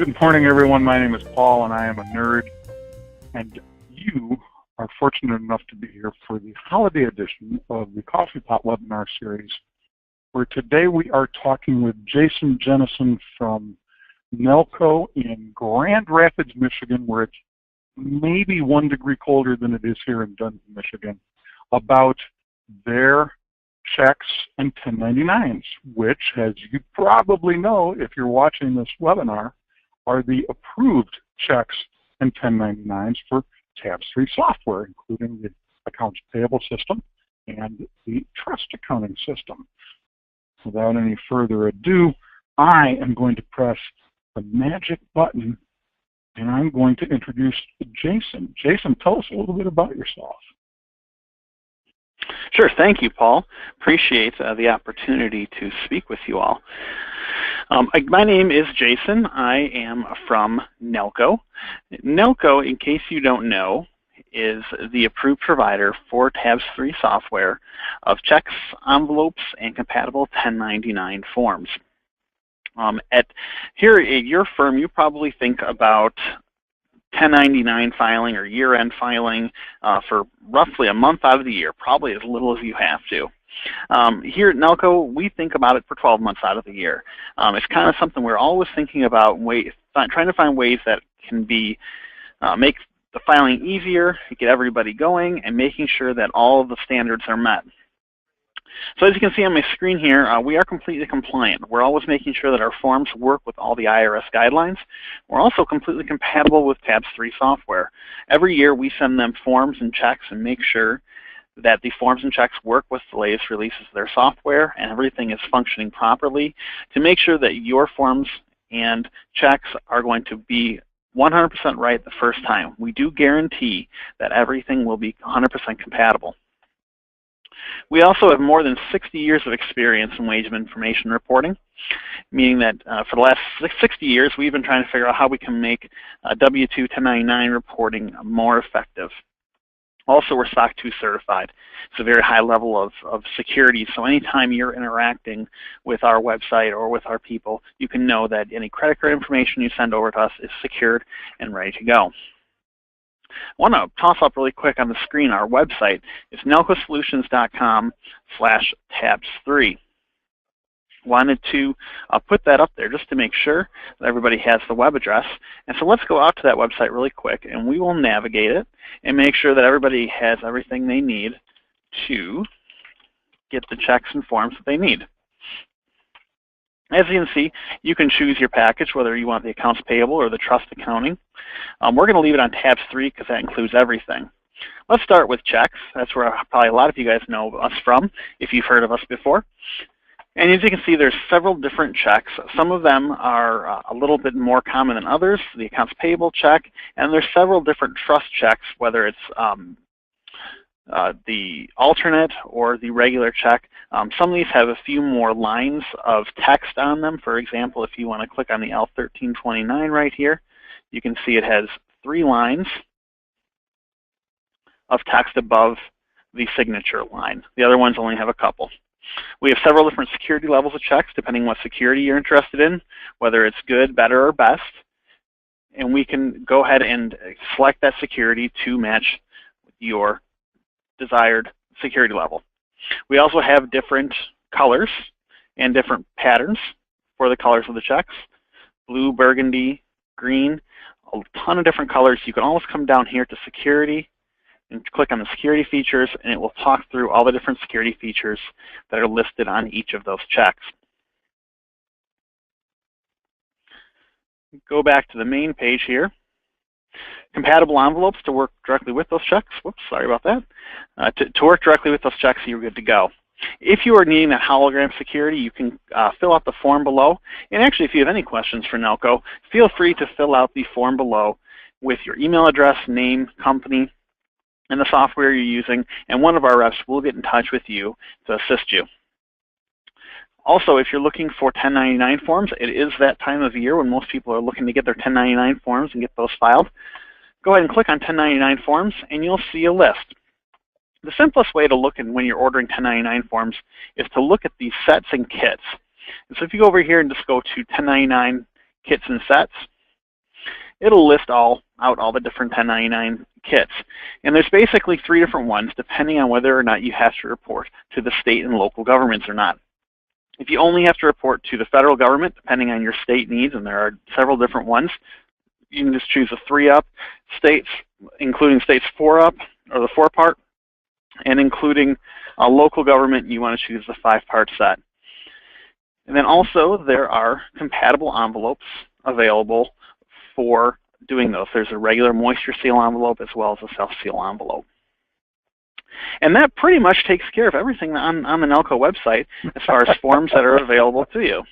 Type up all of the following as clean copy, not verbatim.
Good morning, everyone. My name is Paul, and I am a nerd. And you are fortunate enough to be here for the holiday edition of the Coffee Pot webinar series, where today we are talking with Jason Jenison from Nelco in Grand Rapids, Michigan, where it's maybe 1 degree colder than it is here in Dunn, Michigan, about their checks and 1099s, which, as you probably know if you're watching this webinar, are the approved checks and 1099s for Tabs3 software, including the accounts payable system and the trust accounting system. Without any further ado, I am going to press the magic button and I'm going to introduce Jason. Jason, tell us a little bit about yourself. Sure. Thank you, Paul. Appreciate the opportunity to speak with you all. My name is Jason. I am from Nelco. Nelco, in case you don't know, is the approved provider for Tabs3 software of checks, envelopes, and compatible 1099 forms. Here at your firm, you probably think about 1099 filing or year-end filing for roughly a month out of the year, probably as little as you have to. Here at Nelco, we think about it for 12 months out of the year. It's kind of something we're always thinking about, trying to find ways that can be make the filing easier, get everybody going, and making sure that all of the standards are met. So as you can see on my screen here, we are completely compliant. We're always making sure that our forms work with all the IRS guidelines. We're also completely compatible with Tabs3 software. Every year we send them forms and checks and make sure that the forms and checks work with the latest releases of their software and everything is functioning properly to make sure that your forms and checks are going to be 100% right the first time. We do guarantee that everything will be 100% compatible. We also have more than 60 years of experience in wage and information reporting, meaning that for the last 60 years, we've been trying to figure out how we can make W-2 1099 reporting more effective. Also, we're SOC 2 certified. It's a very high level of security, so anytime you're interacting with our website or with our people, you can know that any credit card information you send over to us is secured and ready to go. I want to toss up really quick on the screen our website. It's nelcosolutions.com/tabs3. Wanted to put that up there just to make sure that everybody has the web address. And so let's go out to that website really quick and we will navigate it and make sure that everybody has everything they need to get the checks and forms that they need. As you can see, you can choose your package, whether you want the accounts payable or the trust accounting. We're going to leave it on Tabs3 because that includes everything. Let's start with checks. That's where probably a lot of you guys know us from, if you've heard of us before. And as you can see, there's several different checks. Some of them are a little bit more common than others, the accounts payable check, and there's several different trust checks, whether it's the alternate or the regular check. Some of these have a few more lines of text on them. For example, if you want to click on the L1329 right here, you can see it has 3 lines of text above the signature line. The other ones only have a couple. We have several different security levels of checks depending on what security you're interested in, whether it's good, better, or best. And we can go ahead and select that security to match your desired security level. We also have different colors and different patterns for the colors of the checks. Blue, burgundy, green, a ton of different colors. You can always come down here to security and click on the security features, and it will talk through all the different security features that are listed on each of those checks. Go back to the main page here. Compatible envelopes to work directly with those checks. Whoops, sorry about that. To work directly with those checks, you're good to go. If you are needing that hologram security, you can fill out the form below. And actually, if you have any questions for Nelco, feel free to fill out the form below with your email address, name, company, and the software you're using, and one of our reps will get in touch with you to assist you. Also, if you're looking for 1099 forms, it is that time of year when most people are looking to get their 1099 forms and get those filed. Go ahead and click on 1099 forms, and you'll see a list. The simplest way to look at when you're ordering 1099 forms is to look at these sets and kits. And so if you go over here and just go to 1099 kits and sets, it'll list out all the different 1099 kits. And there's basically 3 different ones depending on whether or not you have to report to the state and local governments or not. If you only have to report to the federal government, depending on your state needs, and there are several different ones, you can just choose a 3-up. States, including states 4-up, or the 4-part, and including a local government, you want to choose the 5-part set. And then also there are compatible envelopes available for doing those. There's a regular moisture seal envelope as well as a self-seal envelope. And that pretty much takes care of everything on the Nelco website as far as forms that are available to you.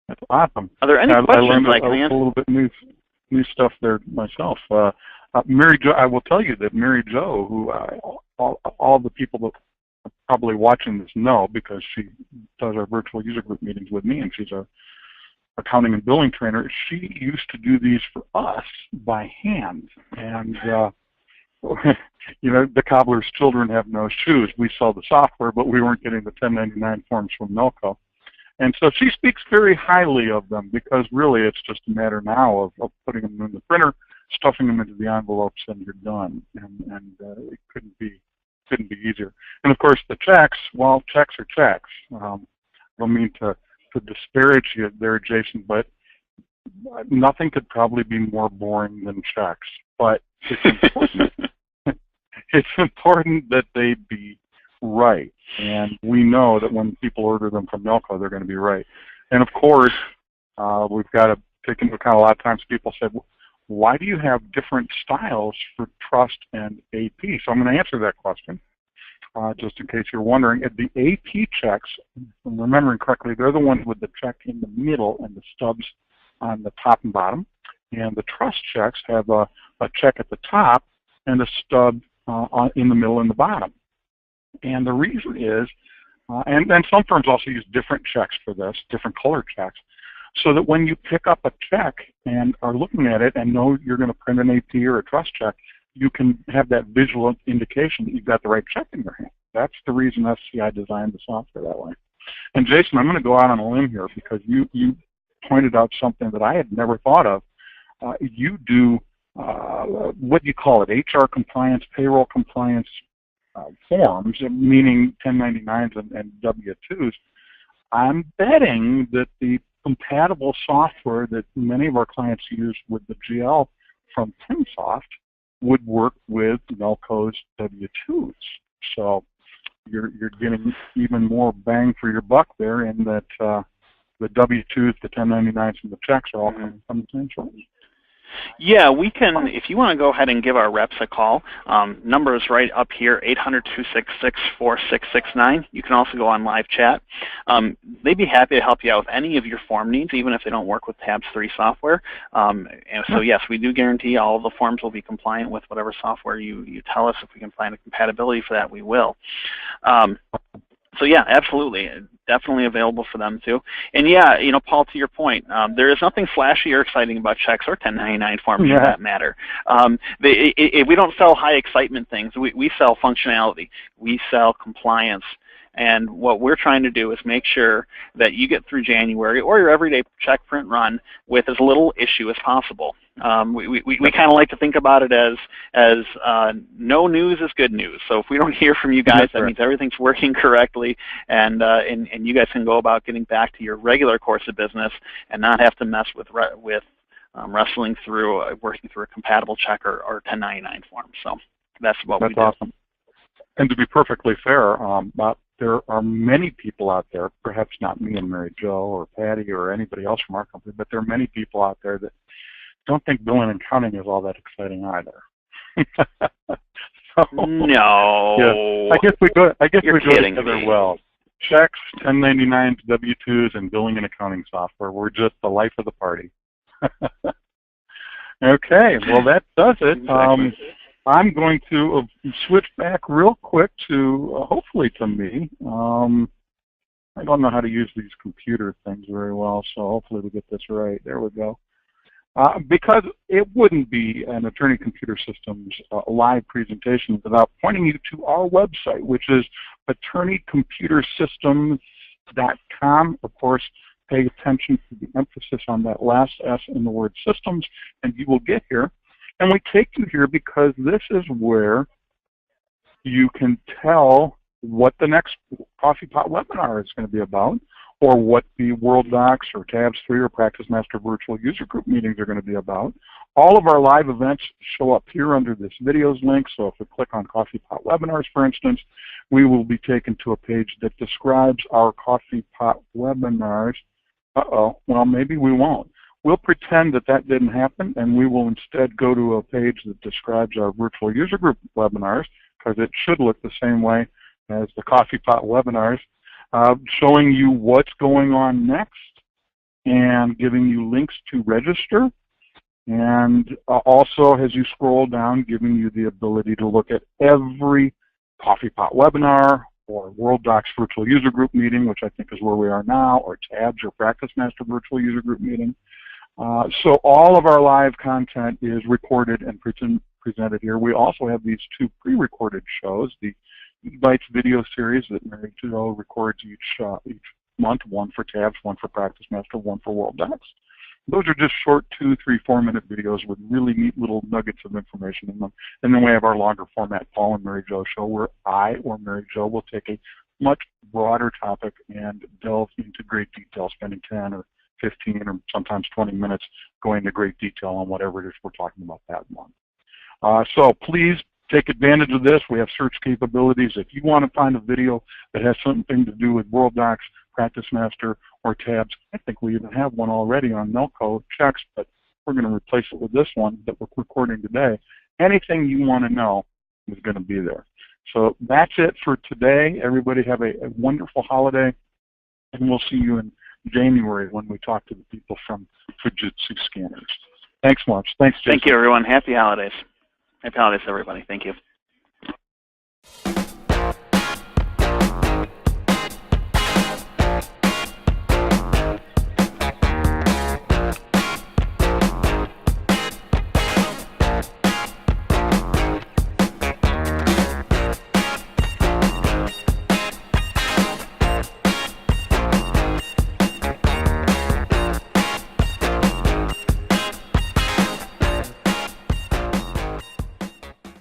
That's awesome. Are there any questions I can answer? A little bit new stuff there myself. Mary Jo, I will tell you that Mary Jo, who all the people that are probably watching this know because she does our virtual user group meetings with me, and she's a accounting and billing trainer. She used to do these for us by hand, and you know, the cobbler's children have no shoes. We sell the software, but we weren't getting the 1099 forms from Nelco. And so she speaks very highly of them because really it's just a matter now of putting them in the printer, stuffing them into the envelopes, and you're done. And it couldn't be easier. And of course the checks, well, checks are checks. I don't mean to disparage you there, Jason, but nothing could probably be more boring than checks. But it's important. It's important that they be right. And we know that when people order them from Nelco, they're going to be right. And of course, we've got to take into account a lot of times people said, why do you have different styles for trust and AP? So I'm going to answer that question, just in case you're wondering. The AP checks, if I'm remembering correctly, they're the ones with the check in the middle and the stubs on the top and bottom. And the trust checks have a check at the top and a stub in the middle and the bottom. And the reason is, and some firms also use different checks for this, different color checks, so that when you pick up a check and are looking at it and know you're going to print an AP or a trust check, you can have that visual indication that you've got the right check in your hand. That's the reason SCI designed the software that way. And Jason, I'm going to go out on a limb here because you pointed out something that I had never thought of. You do what do you call it, HR compliance, payroll compliance forms, meaning 1099s and W-2s. I'm betting that the compatible software that many of our clients use with the GL from Timsoft would work with Nelco's W-2s. So you're getting even more bang for your buck there in that the W-2s, the 1099s, and the checks are all coming from the same source. Yeah, we can, if you want to go ahead and give our reps a call, number is right up here, 800-266-4669. You can also go on live chat. They'd be happy to help you out with any of your form needs, even if they don't work with Tabs3 software. And so yes, we do guarantee all of the forms will be compliant with whatever software you tell us. If we can find a compatibility for that, we will. So yeah, absolutely. Definitely available for them too. And yeah, you know, Paul, to your point, there is nothing flashy or exciting about checks or 1099 forms for that matter. We don't sell high excitement things. We sell functionality. We sell compliance. And what we're trying to do is make sure that you get through January or your everyday check print run with as little issue as possible. We kind of like to think about it as no news is good news. So if we don't hear from you guys, that means everything's working correctly, and you guys can go about getting back to your regular course of business and not have to mess with wrestling through working through a compatible check or 1099 form. So that's what we do. That's awesome. And to be perfectly fair, there are many people out there, perhaps not me and Mary Jo or Patty or anybody else from our company, but there are many people out there that don't think billing and accounting is all that exciting either. No. Yeah, I guess we go together me. Well. Checks, 1099s, W-2s, and billing and accounting software. We're just the life of the party. Okay, well that does it. Exactly. I'm going to switch back real quick to, hopefully to me. I don't know how to use these computer things very well, so hopefully we get this right. There we go. Because it wouldn't be an Attorney Computer Systems live presentation without pointing you to our website, which is attorneycomputersystems.com. Of course, pay attention to the emphasis on that last S in the word systems, and you will get here. And we take you here because this is where you can tell what the next Coffee Pot webinar is going to be about, or what the World Docs or Tabs3 or Practice Master virtual user group meetings are going to be about. All of our live events show up here under this videos link, so if we click on Coffee Pot webinars, for instance, we will be taken to a page that describes our Coffee Pot webinars. Well, maybe we won't. We'll pretend that that didn't happen, and we will instead go to a page that describes our virtual user group webinars, because it should look the same way as the Coffee Pot webinars, showing you what's going on next and giving you links to register, and also as you scroll down, giving you the ability to look at every Coffee Pot webinar or World Docs virtual user group meeting, which I think is where we are now, or Tabs or Practice Master virtual user group meeting. So all of our live content is recorded and presented here. We also have these two pre-recorded shows, the Bites video series that Mary Jo records each month, one for Tabs, one for Practice Master, one for World Docs. Those are just short 2, 3, 4-minute videos with really neat little nuggets of information in them. And then we have our longer format Paul and Mary Jo show, where I or Mary Jo will take a much broader topic and delve into great detail, spending 10 or 15 or sometimes 20 minutes going into great detail on whatever it is we're talking about that month. So please take advantage of this. We have search capabilities. If you want to find a video that has something to do with World Docs, Practice Master, or Tabs, I think we even have one already on Nelco checks, but we're going to replace it with this one that we're recording today. Anything you want to know is going to be there. So that's it for today. Everybody have a wonderful holiday, and we'll see you in January when we talk to the people from Fujitsu Scanners. Thanks much. Thanks, Jason. Thank you, everyone. Happy holidays. Happy holidays, everybody. Thank you.